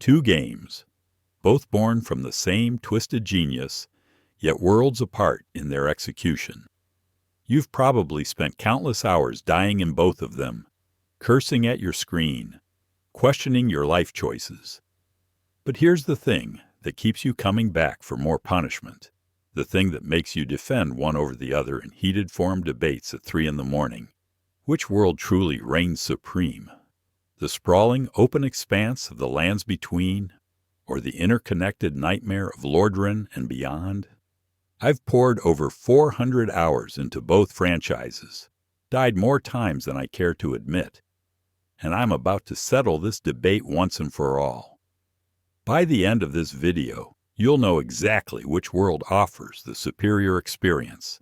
Two games, both born from the same twisted genius, yet worlds apart in their execution. You've probably spent countless hours dying in both of them, cursing at your screen, questioning your life choices. But here's the thing that keeps you coming back for more punishment, the thing that makes you defend one over the other in heated forum debates at 3 a.m. Which world truly reigns supreme? The sprawling open expanse of the lands between, or the interconnected nightmare of Lordran and beyond? I've poured over 400 hours into both franchises, died more times than I care to admit, and I'm about to settle this debate once and for all. By the end of this video, you'll know exactly which world offers the superior experience.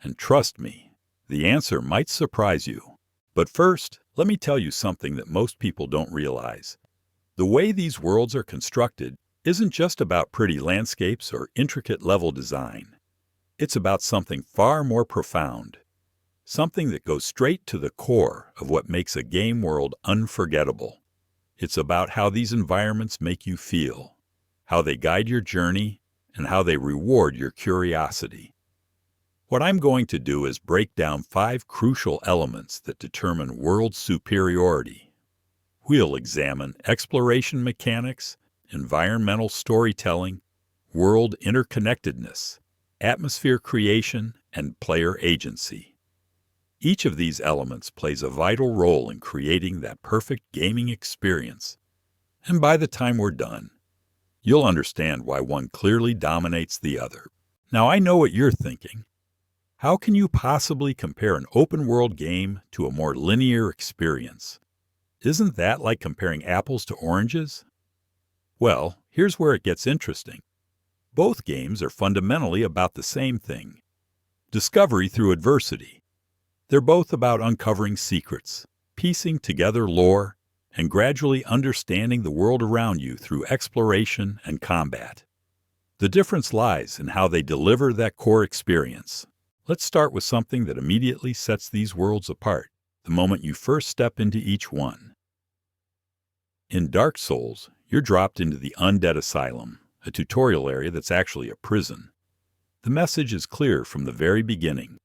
And trust me, the answer might surprise you. But first, let me tell you something that most people don't realize. The way these worlds are constructed isn't just about pretty landscapes or intricate level design. It's about something far more profound, something that goes straight to the core of what makes a game world unforgettable. It's about how these environments make you feel, how they guide your journey, and how they reward your curiosity. What I'm going to do is break down 5 crucial elements that determine world superiority. We'll examine exploration mechanics, environmental storytelling, world interconnectedness, atmosphere creation, and player agency. Each of these elements plays a vital role in creating that perfect gaming experience. And by the time we're done, you'll understand why one clearly dominates the other. Now, I know what you're thinking. How can you possibly compare an open-world game to a more linear experience? Isn't that like comparing apples to oranges? Well, here's where it gets interesting. Both games are fundamentally about the same thing: discovery through adversity. They're both about uncovering secrets, piecing together lore, and gradually understanding the world around you through exploration and combat. The difference lies in how they deliver that core experience. Let's start with something that immediately sets these worlds apart, the moment you first step into each one. In Dark Souls, you're dropped into the Undead Asylum, a tutorial area that's actually a prison. The message is clear from the very beginning.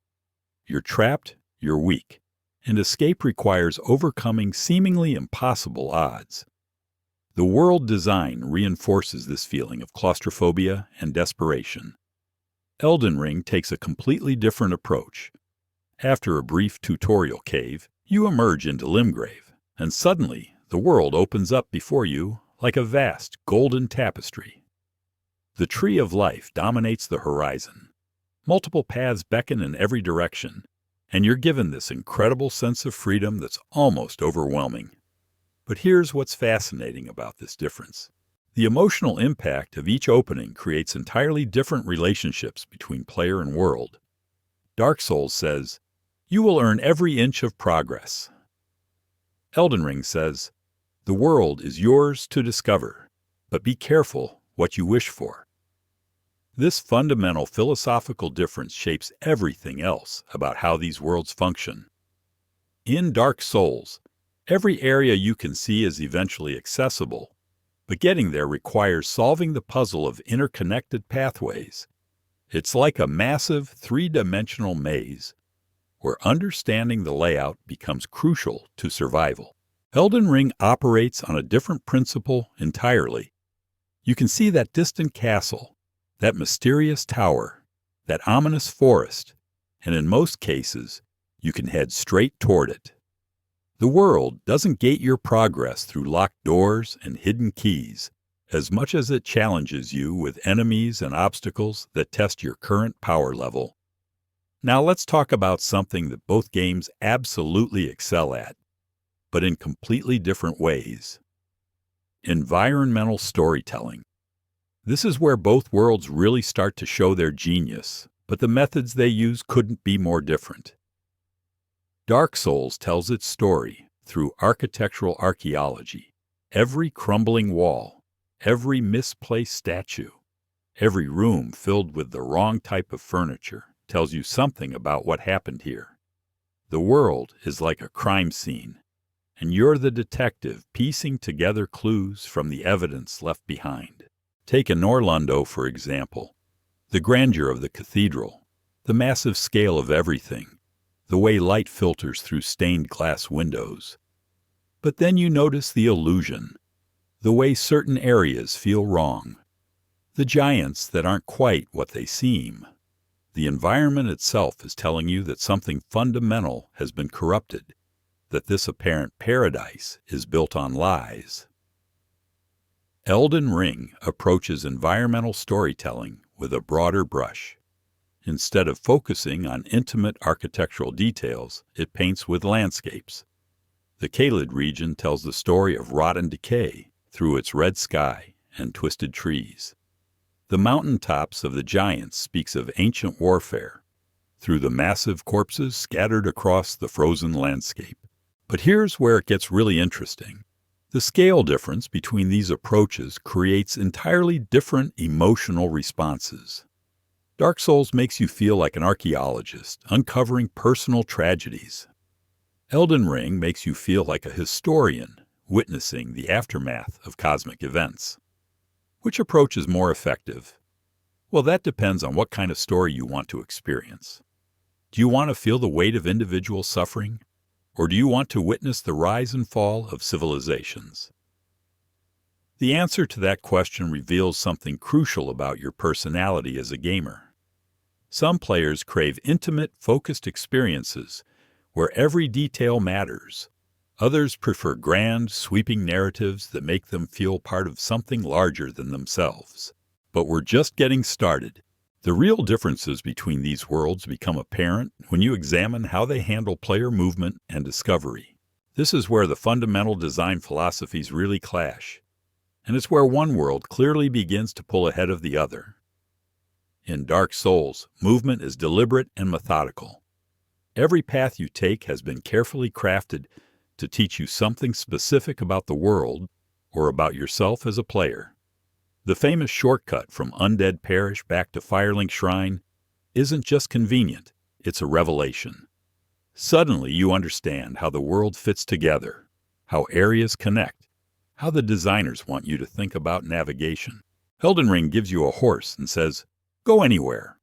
You're trapped, you're weak, and escape requires overcoming seemingly impossible odds. The world design reinforces this feeling of claustrophobia and desperation. Elden Ring takes a completely different approach. After a brief tutorial cave, you emerge into Limgrave, and suddenly the world opens up before you like a vast golden tapestry. The Tree of Life dominates the horizon. Multiple paths beckon in every direction, and you're given this incredible sense of freedom that's almost overwhelming. But here's what's fascinating about this difference. The emotional impact of each opening creates entirely different relationships between player and world. Dark Souls says, "You will earn every inch of progress." Elden Ring says, "The world is yours to discover, but be careful what you wish for." This fundamental philosophical difference shapes everything else about how these worlds function. In Dark Souls, every area you can see is eventually accessible, but getting there requires solving the puzzle of interconnected pathways. It's like a massive 3-dimensional maze, where understanding the layout becomes crucial to survival. Elden Ring operates on a different principle entirely. You can see that distant castle, that mysterious tower, that ominous forest, and in most cases, you can head straight toward it. The world doesn't gate your progress through locked doors and hidden keys, as much as it challenges you with enemies and obstacles that test your current power level. Now let's talk about something that both games absolutely excel at, but in completely different ways: environmental storytelling. This is where both worlds really start to show their genius, but the methods they use couldn't be more different. Dark Souls tells its story through architectural archaeology. Every crumbling wall, every misplaced statue, every room filled with the wrong type of furniture tells you something about what happened here. The world is like a crime scene. and you're the detective piecing together clues from the evidence left behind. Take a Norlundo, for example. The grandeur of the cathedral, the massive scale of everything, the way light filters through stained glass windows. But then you notice the illusion, the way certain areas feel wrong, the giants that aren't quite what they seem. The environment itself is telling you that something fundamental has been corrupted, that this apparent paradise is built on lies. Elden Ring approaches environmental storytelling with a broader brush. Instead of focusing on intimate architectural details, it paints with landscapes. The Caelid region tells the story of rot and decay through its red sky and twisted trees. The mountaintops of the giants speaks of ancient warfare through the massive corpses scattered across the frozen landscape. But here's where it gets really interesting. The scale difference between these approaches creates entirely different emotional responses. Dark Souls makes you feel like an archaeologist, uncovering personal tragedies. Elden Ring makes you feel like a historian, witnessing the aftermath of cosmic events. Which approach is more effective? Well, that depends on what kind of story you want to experience. Do you want to feel the weight of individual suffering? Or do you want to witness the rise and fall of civilizations? The answer to that question reveals something crucial about your personality as a gamer. Some players crave intimate, focused experiences where every detail matters. Others prefer grand, sweeping narratives that make them feel part of something larger than themselves. But we're just getting started. The real differences between these worlds become apparent when you examine how they handle player movement and discovery. This is where the fundamental design philosophies really clash, and it's where one world clearly begins to pull ahead of the other. In Dark Souls, movement is deliberate and methodical. Every path you take has been carefully crafted to teach you something specific about the world or about yourself as a player. The famous shortcut from Undead Parish back to Firelink Shrine isn't just convenient, it's a revelation. Suddenly you understand how the world fits together, how areas connect, how the designers want you to think about navigation. Elden Ring gives you a horse and says, "Go anywhere."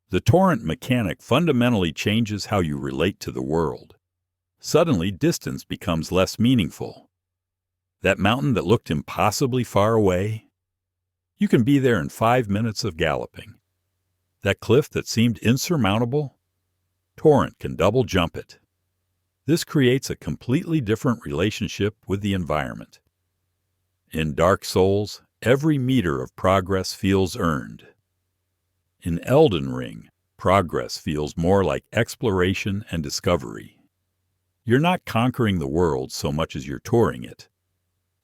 The torrent mechanic fundamentally changes how you relate to the world. Suddenly, distance becomes less meaningful. That mountain that looked impossibly far away, you can be there in 5 minutes of galloping. That cliff that seemed insurmountable, Torrent can double jump it. This creates a completely different relationship with the environment. In Dark Souls, every meter of progress feels earned. In Elden Ring, progress feels more like exploration and discovery. You're not conquering the world so much as you're touring it.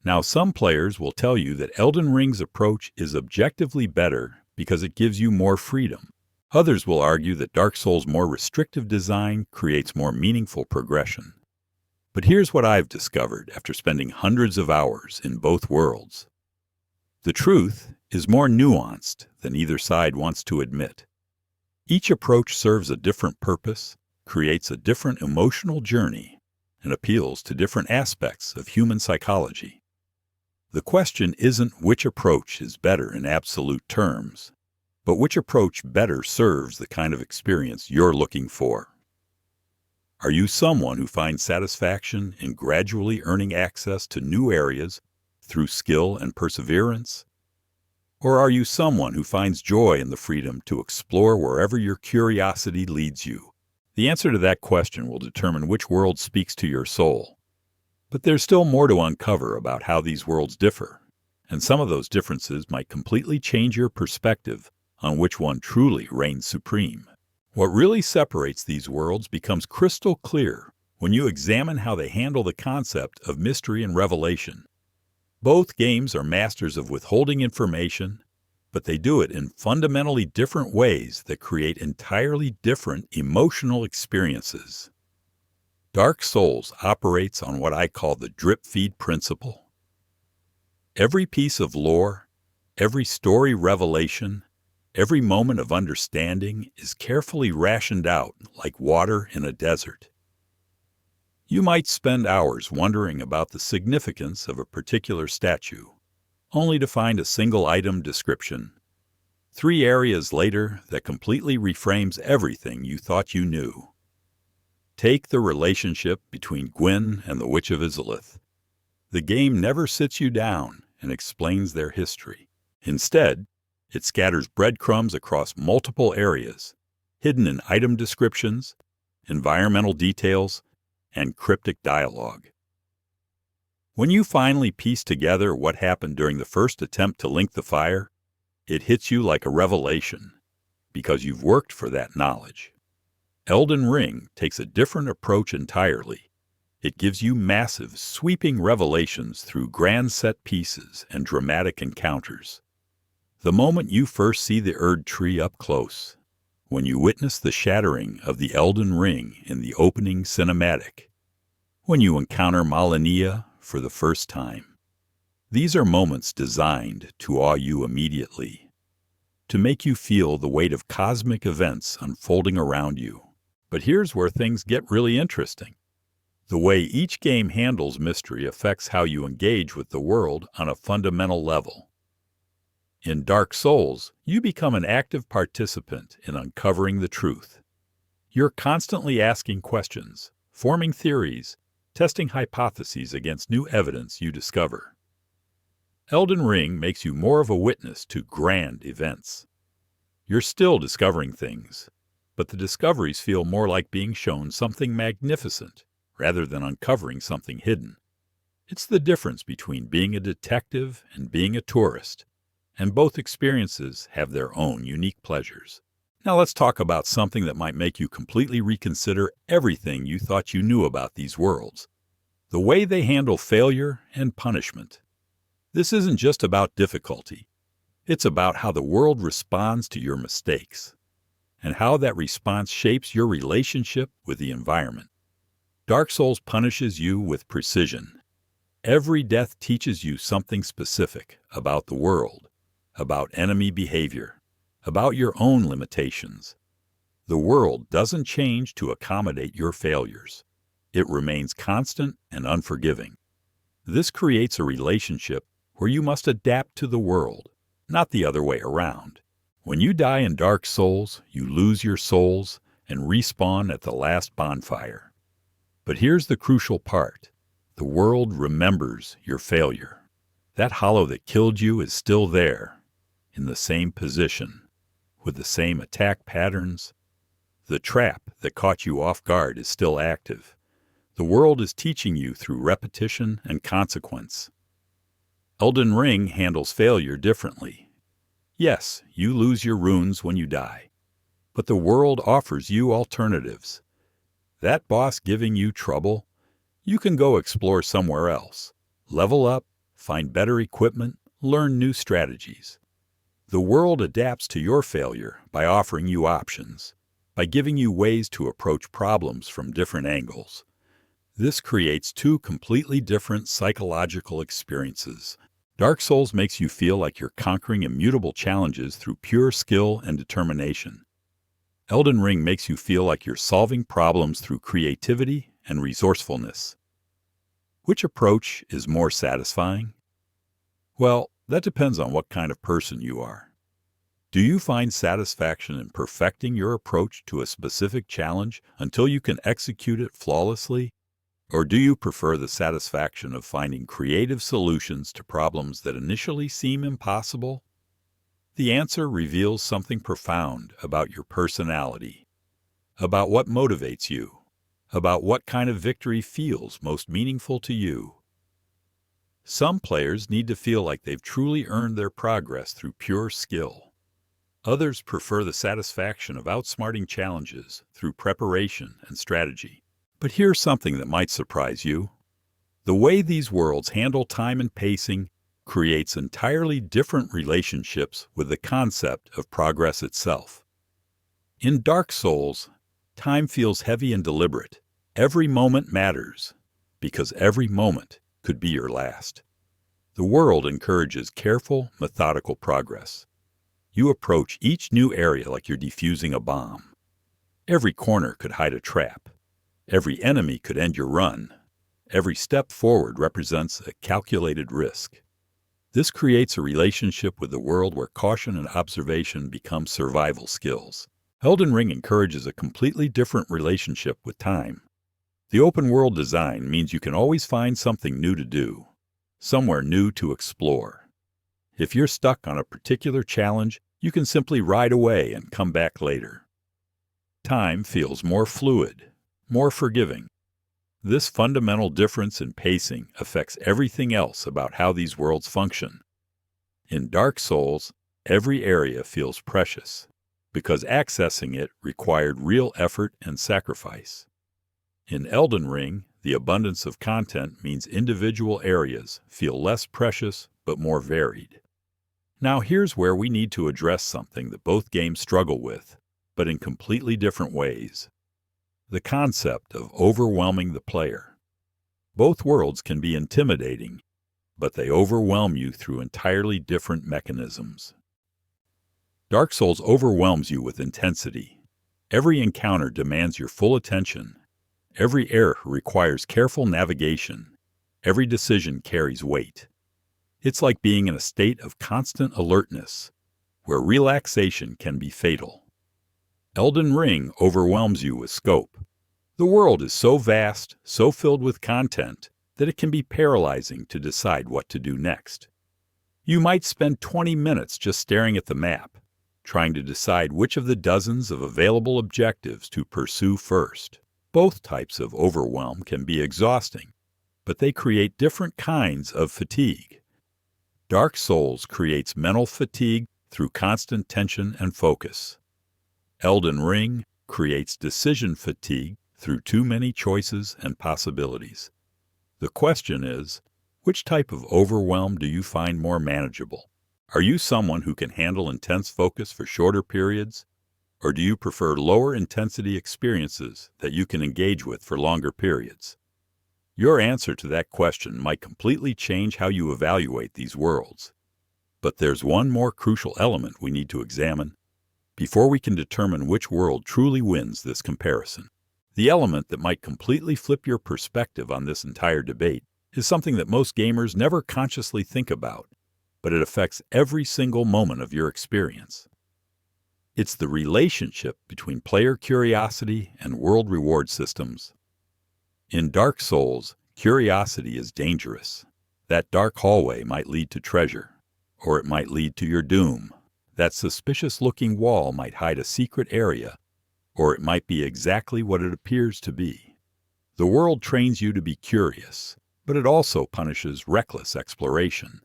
Now, some players will tell you that Elden Ring's approach is objectively better because it gives you more freedom. Others will argue that Dark Souls' more restrictive design creates more meaningful progression. But here's what I've discovered after spending hundreds of hours in both worlds. The truth is more nuanced than either side wants to admit. Each approach serves a different purpose, creates a different emotional journey, and appeals to different aspects of human psychology. The question isn't which approach is better in absolute terms, but which approach better serves the kind of experience you're looking for. Are you someone who finds satisfaction in gradually earning access to new areas through skill and perseverance? Or are you someone who finds joy in the freedom to explore wherever your curiosity leads you? The answer to that question will determine which world speaks to your soul. But there's still more to uncover about how these worlds differ, and some of those differences might completely change your perspective on which one truly reigns supreme. What really separates these worlds becomes crystal clear when you examine how they handle the concept of mystery and revelation. Both games are masters of withholding information, but they do it in fundamentally different ways that create entirely different emotional experiences. Dark Souls operates on what I call the drip-feed principle. Every piece of lore, every story revelation, every moment of understanding is carefully rationed out like water in a desert. You might spend hours wondering about the significance of a particular statue, only to find a single item description 3 areas later that completely reframes everything you thought you knew. Take the relationship between Gwyn and the Witch of Izalith. The game never sits you down and explains their history. Instead, it scatters breadcrumbs across multiple areas, hidden in item descriptions, environmental details, and cryptic dialogue. When you finally piece together what happened during the first attempt to link the fire, it hits you like a revelation, because you've worked for that knowledge. Elden Ring takes a different approach entirely. It gives you massive, sweeping revelations through grand set pieces and dramatic encounters. The moment you first see the Erd tree up close, when you witness the shattering of the Elden Ring in the opening cinematic, when you encounter Malenia for the first time. These are moments designed to awe you immediately, to make you feel the weight of cosmic events unfolding around you. But here's where things get really interesting. The way each game handles mystery affects how you engage with the world on a fundamental level. In Dark Souls, you become an active participant in uncovering the truth. You're constantly asking questions, forming theories, testing hypotheses against new evidence you discover. Elden Ring makes you more of a witness to grand events. You're still discovering things, but the discoveries feel more like being shown something magnificent rather than uncovering something hidden. It's the difference between being a detective and being a tourist, and both experiences have their own unique pleasures. Now let's talk about something that might make you completely reconsider everything you thought you knew about these worlds: the way they handle failure and punishment. This isn't just about difficulty. It's about how the world responds to your mistakes, and how that response shapes your relationship with the environment. Dark Souls punishes you with precision. Every death teaches you something specific about the world, about enemy behavior, about your own limitations. The world doesn't change to accommodate your failures. It remains constant and unforgiving. This creates a relationship where you must adapt to the world, not the other way around. When you die in Dark Souls, you lose your souls and respawn at the last bonfire. But here's the crucial part. The world remembers your failure. That hollow that killed you is still there, in the same position, with the same attack patterns. The trap that caught you off guard is still active. The world is teaching you through repetition and consequence. Elden Ring handles failure differently. Yes, you lose your runes when you die, but the world offers you alternatives. That boss giving you trouble, you can go explore somewhere else, level up, find better equipment, learn new strategies. The world adapts to your failure by offering you options, by giving you ways to approach problems from different angles. This creates 2 completely different psychological experiences. Dark Souls makes you feel like you're conquering immutable challenges through pure skill and determination. Elden Ring makes you feel like you're solving problems through creativity and resourcefulness. Which approach is more satisfying? Well, that depends on what kind of person you are. Do you find satisfaction in perfecting your approach to a specific challenge until you can execute it flawlessly? Or do you prefer the satisfaction of finding creative solutions to problems that initially seem impossible? The answer reveals something profound about your personality, about what motivates you, about what kind of victory feels most meaningful to you. Some players need to feel like they've truly earned their progress through pure skill. Others prefer the satisfaction of outsmarting challenges through preparation and strategy. But here's something that might surprise you. The way these worlds handle time and pacing creates entirely different relationships with the concept of progress itself. In Dark Souls, time feels heavy and deliberate. Every moment matters, because every moment could be your last. The world encourages careful, methodical progress. You approach each new area like you're defusing a bomb. Every corner could hide a trap. Every enemy could end your run. Every step forward represents a calculated risk. This creates a relationship with the world where caution and observation become survival skills. Elden Ring encourages a completely different relationship with time. The open-world design means you can always find something new to do, somewhere new to explore. If you're stuck on a particular challenge, you can simply ride away and come back later. Time feels more fluid, more forgiving. This fundamental difference in pacing affects everything else about how these worlds function. In Dark Souls, every area feels precious, because accessing it required real effort and sacrifice. In Elden Ring, the abundance of content means individual areas feel less precious but more varied. Now here's where we need to address something that both games struggle with, but in completely different ways. The concept of overwhelming the player. Both worlds can be intimidating, but they overwhelm you through entirely different mechanisms. Dark Souls overwhelms you with intensity. Every encounter demands your full attention. Every error requires careful navigation. Every decision carries weight. It's like being in a state of constant alertness, where relaxation can be fatal. Elden Ring overwhelms you with scope. The world is so vast, so filled with content, that it can be paralyzing to decide what to do next. You might spend 20 minutes just staring at the map, trying to decide which of the dozens of available objectives to pursue first. Both types of overwhelm can be exhausting, but they create different kinds of fatigue. Dark Souls creates mental fatigue through constant tension and focus. Elden Ring creates decision fatigue through too many choices and possibilities. The question is, which type of overwhelm do you find more manageable? Are you someone who can handle intense focus for shorter periods? Or do you prefer lower intensity experiences that you can engage with for longer periods? Your answer to that question might completely change how you evaluate these worlds. But there's one more crucial element we need to examine before we can determine which world truly wins this comparison. The element that might completely flip your perspective on this entire debate is something that most gamers never consciously think about, but it affects every single moment of your experience. It's the relationship between player curiosity and world reward systems. In Dark Souls, curiosity is dangerous. That dark hallway might lead to treasure, or it might lead to your doom. That suspicious-looking wall might hide a secret area, or it might be exactly what it appears to be. The world trains you to be curious, but it also punishes reckless exploration.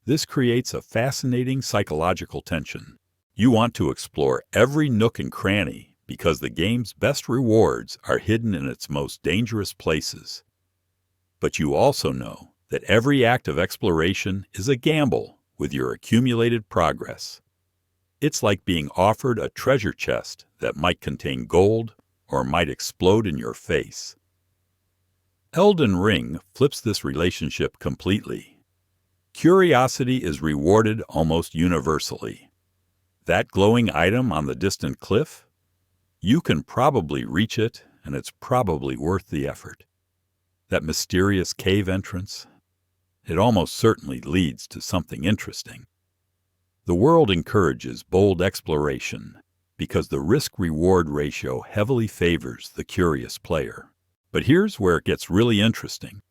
This creates a fascinating psychological tension. You want to explore every nook and cranny because the game's best rewards are hidden in its most dangerous places. But you also know that every act of exploration is a gamble with your accumulated progress. It's like being offered a treasure chest that might contain gold or might explode in your face. Elden Ring flips this relationship completely. Curiosity is rewarded almost universally. That glowing item on the distant cliff? You can probably reach it, and it's probably worth the effort. That mysterious cave entrance? It almost certainly leads to something interesting. The world encourages bold exploration because the risk-reward ratio heavily favors the curious player. But here's where it gets really interesting.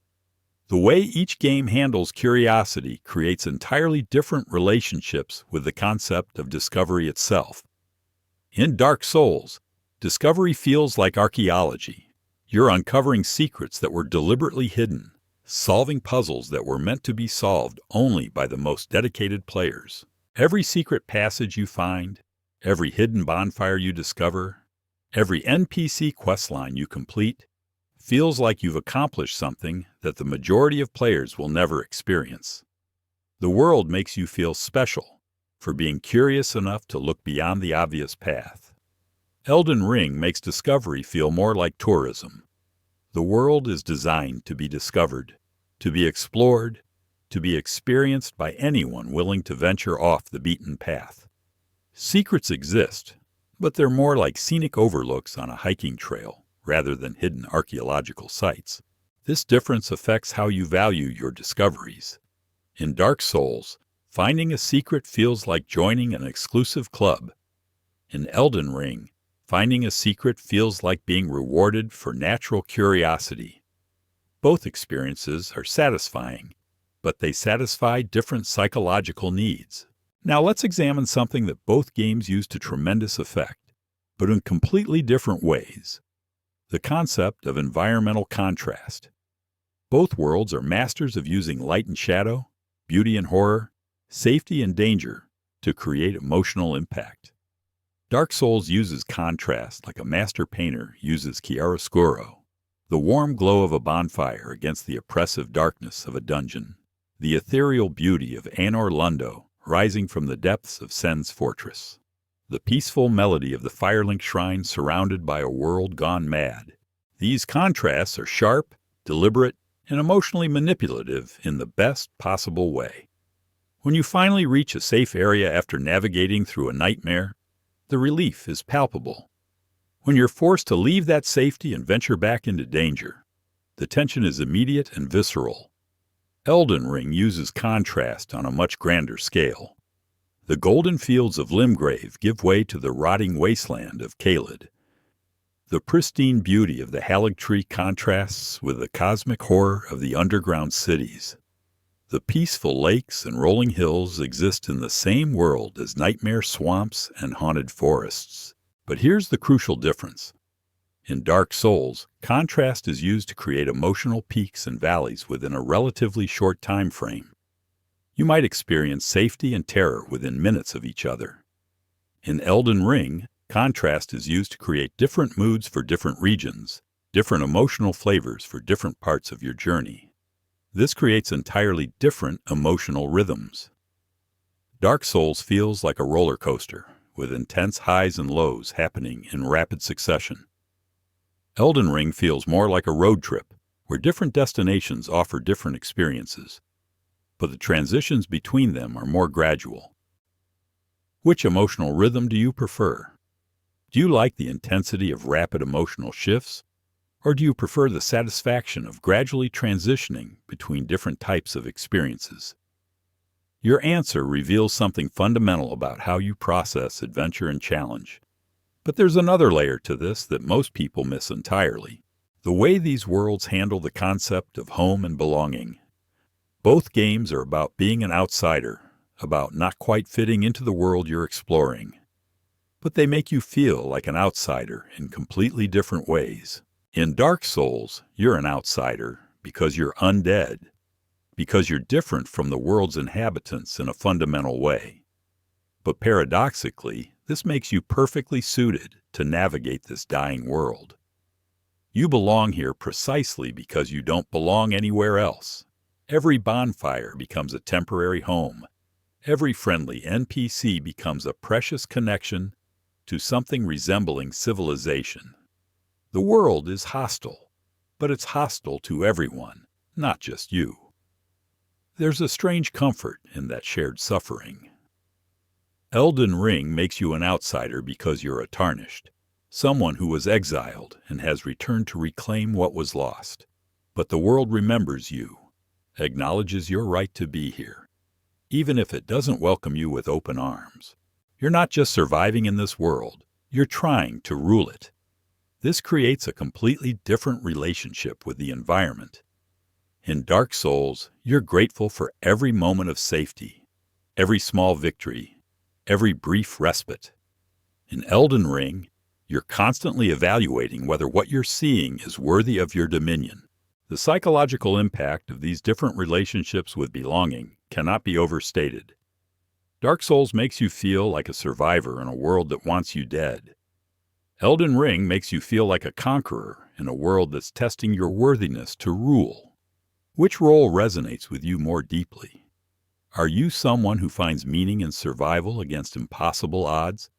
The way each game handles curiosity creates entirely different relationships with the concept of discovery itself. In Dark Souls, discovery feels like archaeology. You're uncovering secrets that were deliberately hidden, solving puzzles that were meant to be solved only by the most dedicated players. Every secret passage you find, every hidden bonfire you discover, every NPC questline you complete, feels like you've accomplished something that the majority of players will never experience. The world makes you feel special for being curious enough to look beyond the obvious path. Elden Ring makes discovery feel more like tourism. The world is designed to be discovered, to be explored, to be experienced by anyone willing to venture off the beaten path. Secrets exist, but they're more like scenic overlooks on a hiking trail, rather than hidden archaeological sites. This difference affects how you value your discoveries. In Dark Souls, finding a secret feels like joining an exclusive club. In Elden Ring, finding a secret feels like being rewarded for natural curiosity. Both experiences are satisfying, but they satisfy different psychological needs. Now let's examine something that both games use to tremendous effect, but in completely different ways. The concept of environmental contrast. Both worlds are masters of using light and shadow, beauty and horror, safety and danger to create emotional impact. Dark Souls uses contrast like a master painter uses chiaroscuro, the warm glow of a bonfire against the oppressive darkness of a dungeon, the ethereal beauty of Anor Londo rising from the depths of Sen's fortress, the peaceful melody of the Firelink Shrine surrounded by a world gone mad. These contrasts are sharp, deliberate, and emotionally manipulative in the best possible way. When you finally reach a safe area after navigating through a nightmare, the relief is palpable. When you're forced to leave that safety and venture back into danger, the tension is immediate and visceral. Elden Ring uses contrast on a much grander scale. The golden fields of Limgrave give way to the rotting wasteland of Caelid. The pristine beauty of the Haligtree contrasts with the cosmic horror of the underground cities. The peaceful lakes and rolling hills exist in the same world as nightmare swamps and haunted forests. But here's the crucial difference. In Dark Souls, contrast is used to create emotional peaks and valleys within a relatively short time frame. You might experience safety and terror within minutes of each other. In Elden Ring, contrast is used to create different moods for different regions, different emotional flavors for different parts of your journey. This creates entirely different emotional rhythms. Dark Souls feels like a roller coaster, with intense highs and lows happening in rapid succession. Elden Ring feels more like a road trip, where different destinations offer different experiences, but the transitions between them are more gradual. Which emotional rhythm do you prefer? Do you like the intensity of rapid emotional shifts, or do you prefer the satisfaction of gradually transitioning between different types of experiences? Your answer reveals something fundamental about how you process adventure and challenge. But there's another layer to this that most people miss entirely: the way these worlds handle the concept of home and belonging. Both games are about being an outsider, about not quite fitting into the world you're exploring. But they make you feel like an outsider in completely different ways. In Dark Souls, you're an outsider because you're undead, because you're different from the world's inhabitants in a fundamental way. But paradoxically, this makes you perfectly suited to navigate this dying world. You belong here precisely because you don't belong anywhere else. Every bonfire becomes a temporary home. Every friendly NPC becomes a precious connection to something resembling civilization. The world is hostile, but it's hostile to everyone, not just you. There's a strange comfort in that shared suffering. Elden Ring makes you an outsider because you're a tarnished, someone who was exiled and has returned to reclaim what was lost. But the world remembers you, acknowledges your right to be here, even if it doesn't welcome you with open arms. You're not just surviving in this world, you're trying to rule it. This creates a completely different relationship with the environment. In Dark Souls, you're grateful for every moment of safety, every small victory, every brief respite. In Elden Ring, you're constantly evaluating whether what you're seeing is worthy of your dominion. The psychological impact of these different relationships with belonging cannot be overstated. Dark Souls makes you feel like a survivor in a world that wants you dead. Elden Ring makes you feel like a conqueror in a world that's testing your worthiness to rule. Which role resonates with you more deeply? Are you someone who finds meaning in survival against impossible odds,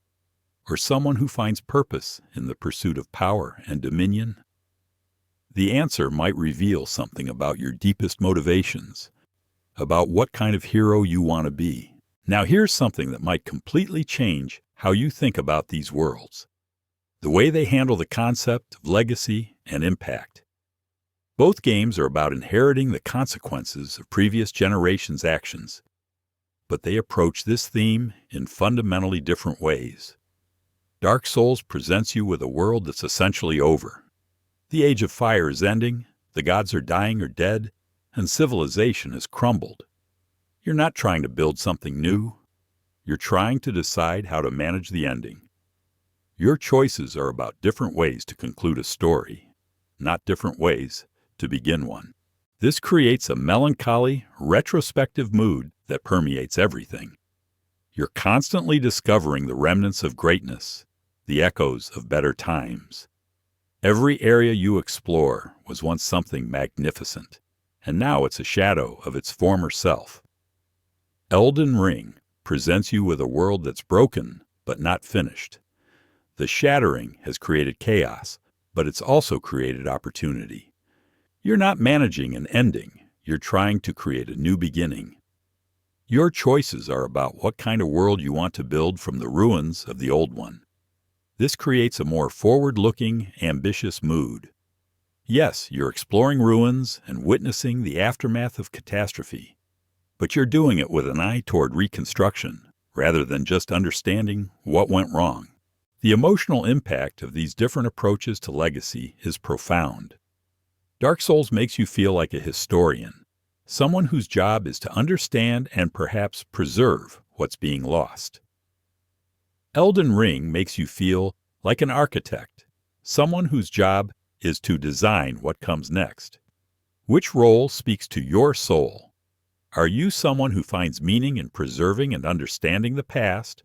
or someone who finds purpose in the pursuit of power and dominion? The answer might reveal something about your deepest motivations, about what kind of hero you want to be. Now here's something that might completely change how you think about these worlds. the way they handle the concept of legacy and impact. Both games are about inheriting the consequences of previous generations' actions, but they approach this theme in fundamentally different ways. Dark Souls presents you with a world that's essentially over. The Age of Fire is ending, the gods are dying or dead, and civilization has crumbled. You're not trying to build something new. You're trying to decide how to manage the ending. Your choices are about different ways to conclude a story, not different ways to begin one. This creates a melancholy, retrospective mood that permeates everything. You're constantly discovering the remnants of greatness, the echoes of better times. Every area you explore was once something magnificent, and now it's a shadow of its former self. Elden Ring presents you with a world that's broken but not finished. The shattering has created chaos, but it's also created opportunity. You're not managing an ending, you're trying to create a new beginning. Your choices are about what kind of world you want to build from the ruins of the old one. This creates a more forward-looking, ambitious mood. Yes, you're exploring ruins and witnessing the aftermath of catastrophe, but you're doing it with an eye toward reconstruction, rather than just understanding what went wrong. The emotional impact of these different approaches to legacy is profound. Dark Souls makes you feel like a historian, someone whose job is to understand and perhaps preserve what's being lost. Elden Ring makes you feel like an architect, someone whose job is to design what comes next. Which role speaks to your soul? Are you someone who finds meaning in preserving and understanding the past,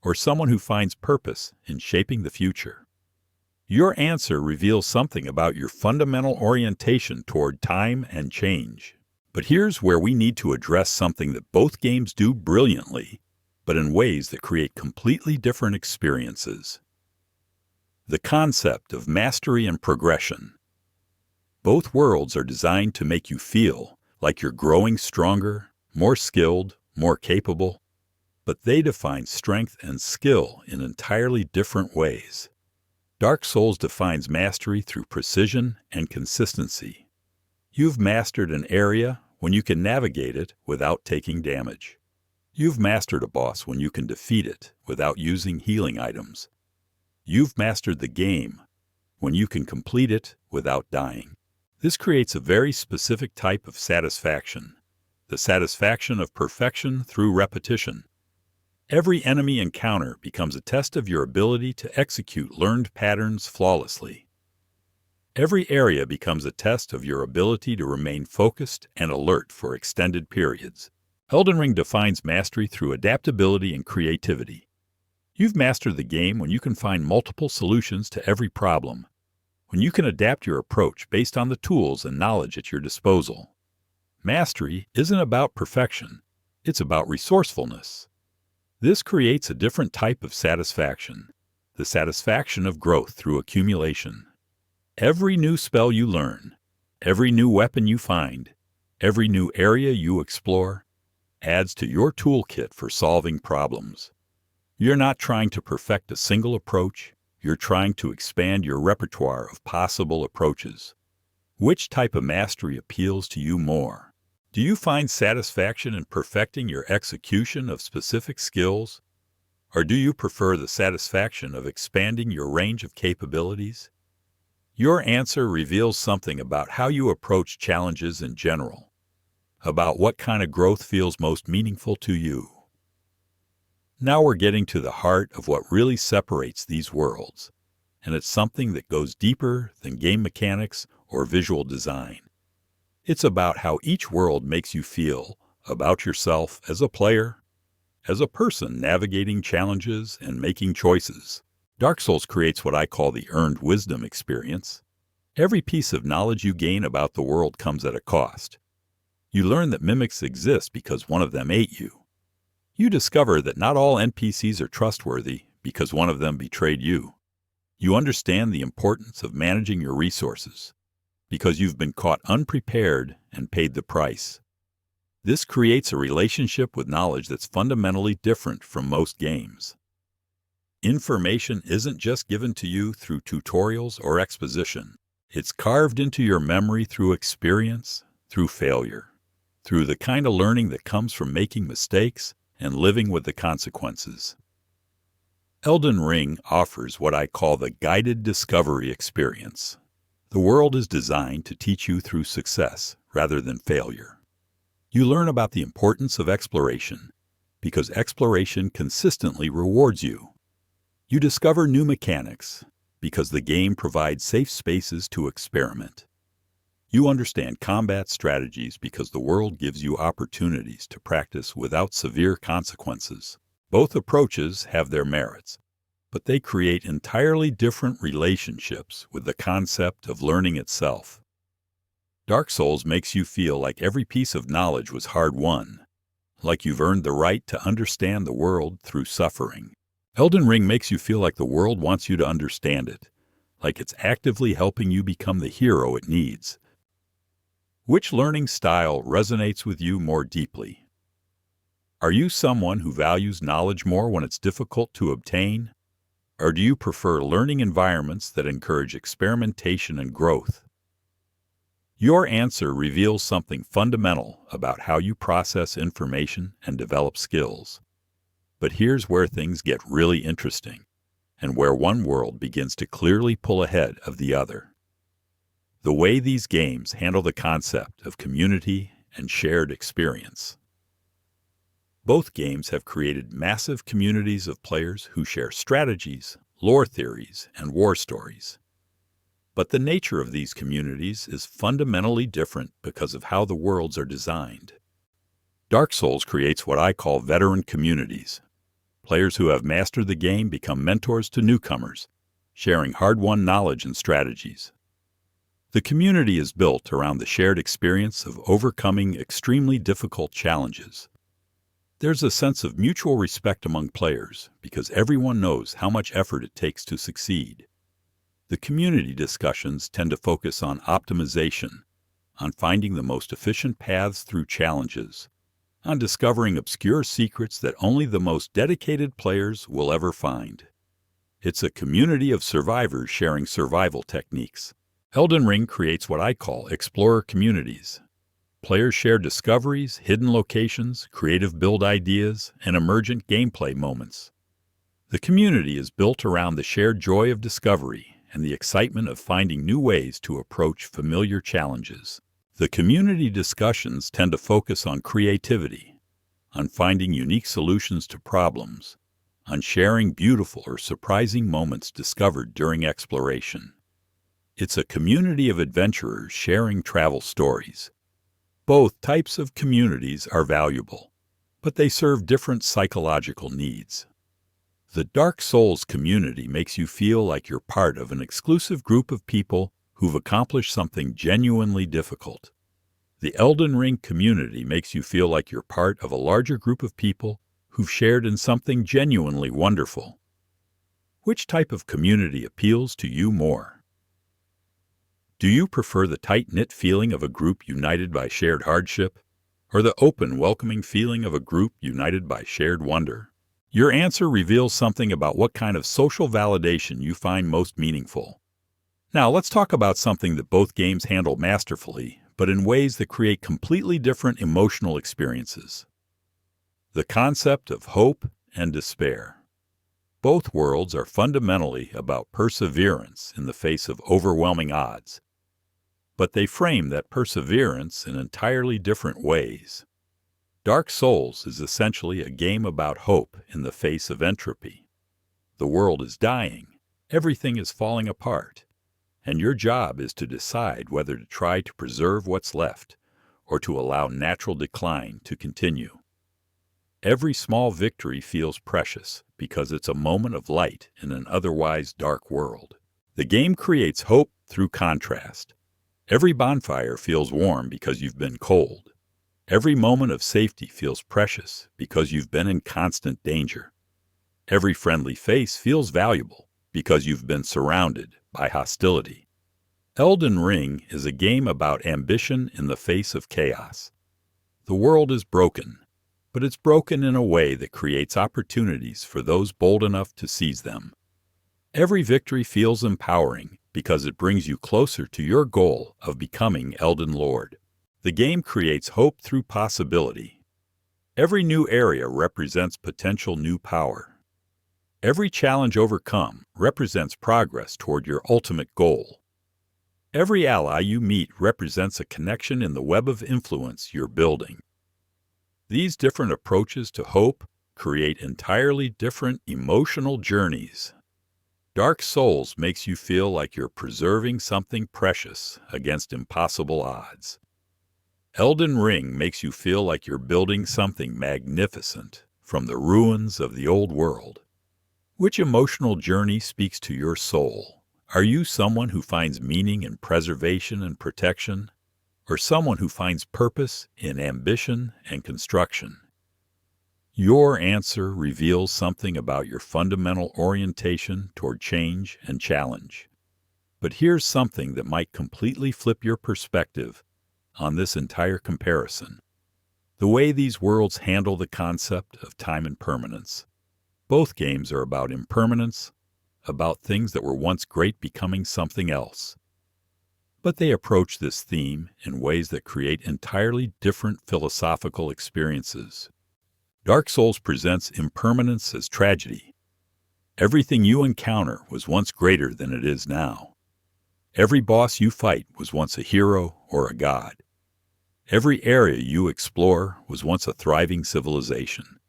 or someone who finds purpose in shaping the future? Your answer reveals something about your fundamental orientation toward time and change. But here's where we need to address something that both games do brilliantly, but in ways that create completely different experiences. The concept of mastery and progression. Both worlds are designed to make you feel like you're growing stronger, more skilled, more capable, but they define strength and skill in entirely different ways. Dark Souls defines mastery through precision and consistency. You've mastered an area when you can navigate it without taking damage. You've mastered a boss when you can defeat it without using healing items. You've mastered the game when you can complete it without dying. This creates a very specific type of satisfaction, the satisfaction of perfection through repetition. Every enemy encounter becomes a test of your ability to execute learned patterns flawlessly. Every area becomes a test of your ability to remain focused and alert for extended periods. Elden Ring defines mastery through adaptability and creativity. You've mastered the game when you can find multiple solutions to every problem, when you can adapt your approach based on the tools and knowledge at your disposal. Mastery isn't about perfection, it's about resourcefulness. This creates a different type of satisfaction, the satisfaction of growth through accumulation. Every new spell you learn, every new weapon you find, every new area you explore, adds to your toolkit for solving problems. You're not trying to perfect a single approach, you're trying to expand your repertoire of possible approaches. Which type of mastery appeals to you more? Do you find satisfaction in perfecting your execution of specific skills? Or do you prefer the satisfaction of expanding your range of capabilities? Your answer reveals something about how you approach challenges in general, about what kind of growth feels most meaningful to you. Now we're getting to the heart of what really separates these worlds, and it's something that goes deeper than game mechanics or visual design. It's about how each world makes you feel about yourself as a player, as a person navigating challenges and making choices. Dark Souls creates what I call the earned wisdom experience. Every piece of knowledge you gain about the world comes at a cost. You learn that mimics exist because one of them ate you. You discover that not all NPCs are trustworthy because one of them betrayed you. You understand the importance of managing your resources because you've been caught unprepared and paid the price. This creates a relationship with knowledge that's fundamentally different from most games. Information isn't just given to you through tutorials or exposition. It's carved into your memory through experience, through failure, through the kind of learning that comes from making mistakes and living with the consequences. Elden Ring offers what I call the guided discovery experience. The world is designed to teach you through success rather than failure. You learn about the importance of exploration because exploration consistently rewards you. You discover new mechanics because the game provides safe spaces to experiment. You understand combat strategies because the world gives you opportunities to practice without severe consequences. Both approaches have their merits, but they create entirely different relationships with the concept of learning itself. Dark Souls makes you feel like every piece of knowledge was hard-won, like you've earned the right to understand the world through suffering. Elden Ring makes you feel like the world wants you to understand it, like it's actively helping you become the hero it needs. Which learning style resonates with you more deeply? Are you someone who values knowledge more when it's difficult to obtain? Or do you prefer learning environments that encourage experimentation and growth? Your answer reveals something fundamental about how you process information and develop skills. But here's where things get really interesting, and where one world begins to clearly pull ahead of the other. The way these games handle the concept of community and shared experience. Both games have created massive communities of players who share strategies, lore theories, and war stories. But the nature of these communities is fundamentally different because of how the worlds are designed. Dark Souls creates what I call veteran communities. Players who have mastered the game become mentors to newcomers, sharing hard-won knowledge and strategies. The community is built around the shared experience of overcoming extremely difficult challenges. There's a sense of mutual respect among players because everyone knows how much effort it takes to succeed. The community discussions tend to focus on optimization, on finding the most efficient paths through challenges, on discovering obscure secrets that only the most dedicated players will ever find. It's a community of survivors sharing survival techniques. Elden Ring creates what I call explorer communities. Players share discoveries, hidden locations, creative build ideas, and emergent gameplay moments. The community is built around the shared joy of discovery and the excitement of finding new ways to approach familiar challenges. The community discussions tend to focus on creativity, on finding unique solutions to problems, on sharing beautiful or surprising moments discovered during exploration. It's a community of adventurers sharing travel stories. Both types of communities are valuable, but they serve different psychological needs. The Dark Souls community makes you feel like you're part of an exclusive group of people who've accomplished something genuinely difficult. The Elden Ring community makes you feel like you're part of a larger group of people who've shared in something genuinely wonderful. Which type of community appeals to you more? Do you prefer the tight-knit feeling of a group united by shared hardship, or the open, welcoming feeling of a group united by shared wonder? Your answer reveals something about what kind of social validation you find most meaningful. Now, let's talk about something that both games handle masterfully, but in ways that create completely different emotional experiences. The concept of hope and despair. Both worlds are fundamentally about perseverance in the face of overwhelming odds, but they frame that perseverance in entirely different ways. Dark Souls is essentially a game about hope in the face of entropy. The world is dying, everything is falling apart, and your job is to decide whether to try to preserve what's left or to allow natural decline to continue. Every small victory feels precious because it's a moment of light in an otherwise dark world. The game creates hope through contrast. Every bonfire feels warm because you've been cold. Every moment of safety feels precious because you've been in constant danger. Every friendly face feels valuable because you've been surrounded by hostility. Elden Ring is a game about ambition in the face of chaos. The world is broken, but it's broken in a way that creates opportunities for those bold enough to seize them. Every victory feels empowering because it brings you closer to your goal of becoming Elden Lord. The game creates hope through possibility. Every new area represents potential new power. Every challenge overcome represents progress toward your ultimate goal. Every ally you meet represents a connection in the web of influence you're building. These different approaches to hope create entirely different emotional journeys. Dark Souls makes you feel like you're preserving something precious against impossible odds. Elden Ring makes you feel like you're building something magnificent from the ruins of the old world. Which emotional journey speaks to your soul? Are you someone who finds meaning in preservation and protection, or someone who finds purpose in ambition and construction? Your answer reveals something about your fundamental orientation toward change and challenge. But here's something that might completely flip your perspective on this entire comparison. The way these worlds handle the concept of time and permanence. Both games are about impermanence, about things that were once great becoming something else. But they approach this theme in ways that create entirely different philosophical experiences. Dark Souls presents impermanence as tragedy. Everything you encounter was once greater than it is now. Every boss you fight was once a hero or a god. Every area you explore was once a thriving civilization.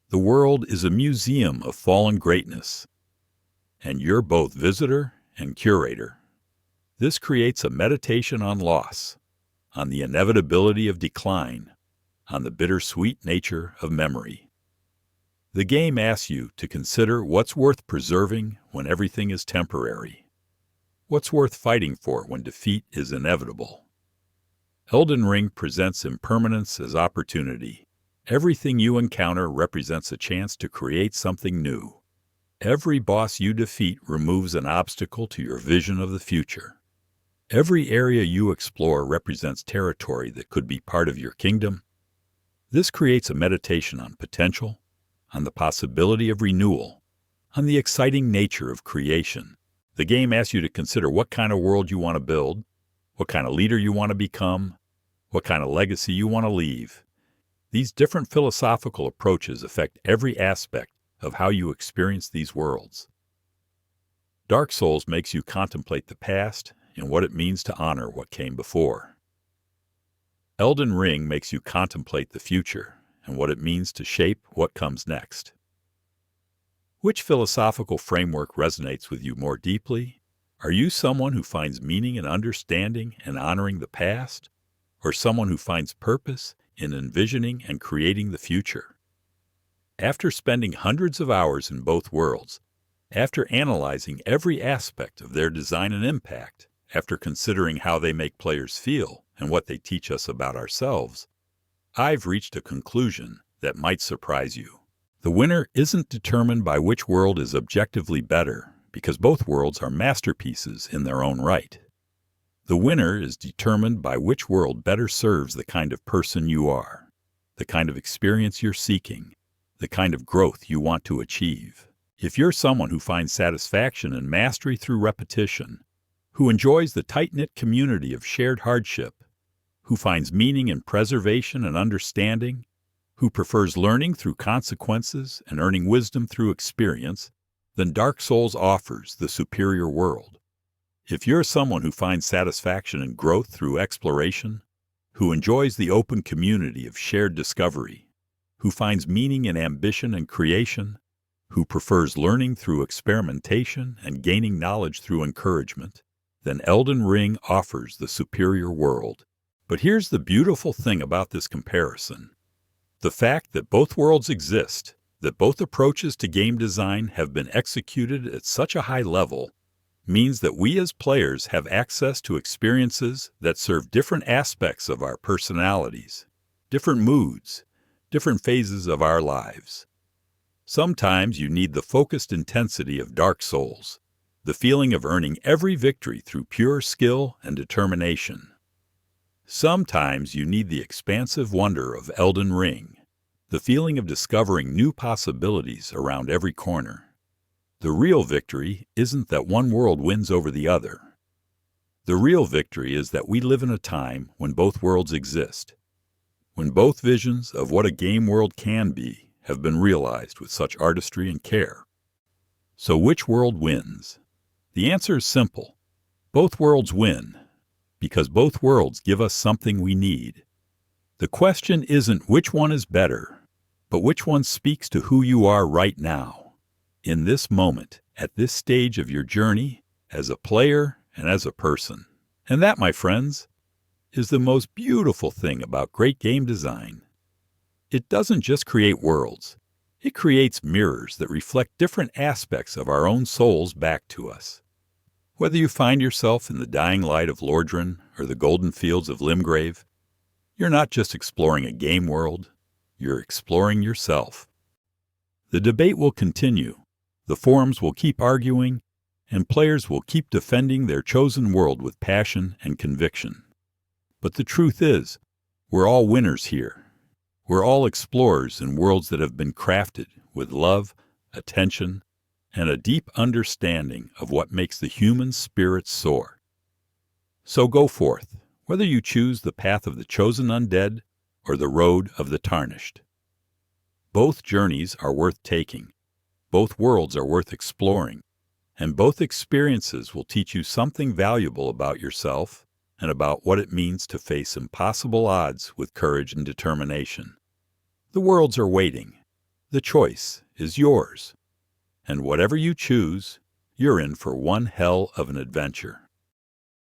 The world is a museum of fallen greatness, and you're both visitor and curator. This creates a meditation on loss, on the inevitability of decline, on the bittersweet nature of memory. The game asks you to consider what's worth preserving when everything is temporary. What's worth fighting for when defeat is inevitable? Elden Ring presents impermanence as opportunity. Everything you encounter represents a chance to create something new. Every boss you defeat removes an obstacle to your vision of the future. Every area you explore represents territory that could be part of your kingdom. This creates a meditation on potential, on the possibility of renewal, on the exciting nature of creation. The game asks you to consider what kind of world you want to build, what kind of leader you want to become, what kind of legacy you want to leave. These different philosophical approaches affect every aspect of how you experience these worlds. Dark Souls makes you contemplate the past and what it means to honor what came before. Elden Ring makes you contemplate the future and what it means to shape what comes next. Which philosophical framework resonates with you more deeply? Are you someone who finds meaning in understanding and honoring the past, or someone who finds purpose in envisioning and creating the future? After spending hundreds of hours in both worlds, after analyzing every aspect of their design and impact, after considering how they make players feel and what they teach us about ourselves, I've reached a conclusion that might surprise you. The winner isn't determined by which world is objectively better, because both worlds are masterpieces in their own right. The winner is determined by which world better serves the kind of person you are, the kind of experience you're seeking, the kind of growth you want to achieve. If you're someone who finds satisfaction and mastery through repetition, who enjoys the tight-knit community of shared hardship, who finds meaning in preservation and understanding, who prefers learning through consequences and earning wisdom through experience, then Dark Souls offers the superior world. If you're someone who finds satisfaction and growth through exploration, who enjoys the open community of shared discovery, who finds meaning in ambition and creation, who prefers learning through experimentation and gaining knowledge through encouragement, then Elden Ring offers the superior world. But here's the beautiful thing about this comparison. The fact that both worlds exist, that both approaches to game design have been executed at such a high level, means that we as players have access to experiences that serve different aspects of our personalities, different moods, different phases of our lives. Sometimes you need the focused intensity of Dark Souls, the feeling of earning every victory through pure skill and determination. Sometimes you need the expansive wonder of Elden Ring, the feeling of discovering new possibilities around every corner. The real victory isn't that one world wins over the other. The real victory is that we live in a time when both worlds exist, when both visions of what a game world can be have been realized with such artistry and care. So which world wins? The answer is simple. Both worlds win, because both worlds give us something we need. The question isn't which one is better, but which one speaks to who you are right now, in this moment, at this stage of your journey, as a player and as a person. And that, my friends, is the most beautiful thing about great game design. It doesn't just create worlds. It creates mirrors that reflect different aspects of our own souls back to us. Whether you find yourself in the dying light of Lordran or the golden fields of Limgrave, you're not just exploring a game world, you're exploring yourself. The debate will continue, the forums will keep arguing, and players will keep defending their chosen world with passion and conviction. But the truth is, we're all winners here. We're all explorers in worlds that have been crafted with love, attention, and a deep understanding of what makes the human spirit soar. So go forth, whether you choose the path of the chosen undead or the road of the tarnished. Both journeys are worth taking, both worlds are worth exploring, and both experiences will teach you something valuable about yourself and about what it means to face impossible odds with courage and determination. The worlds are waiting. The choice is yours. And whatever you choose, you're in for one hell of an adventure.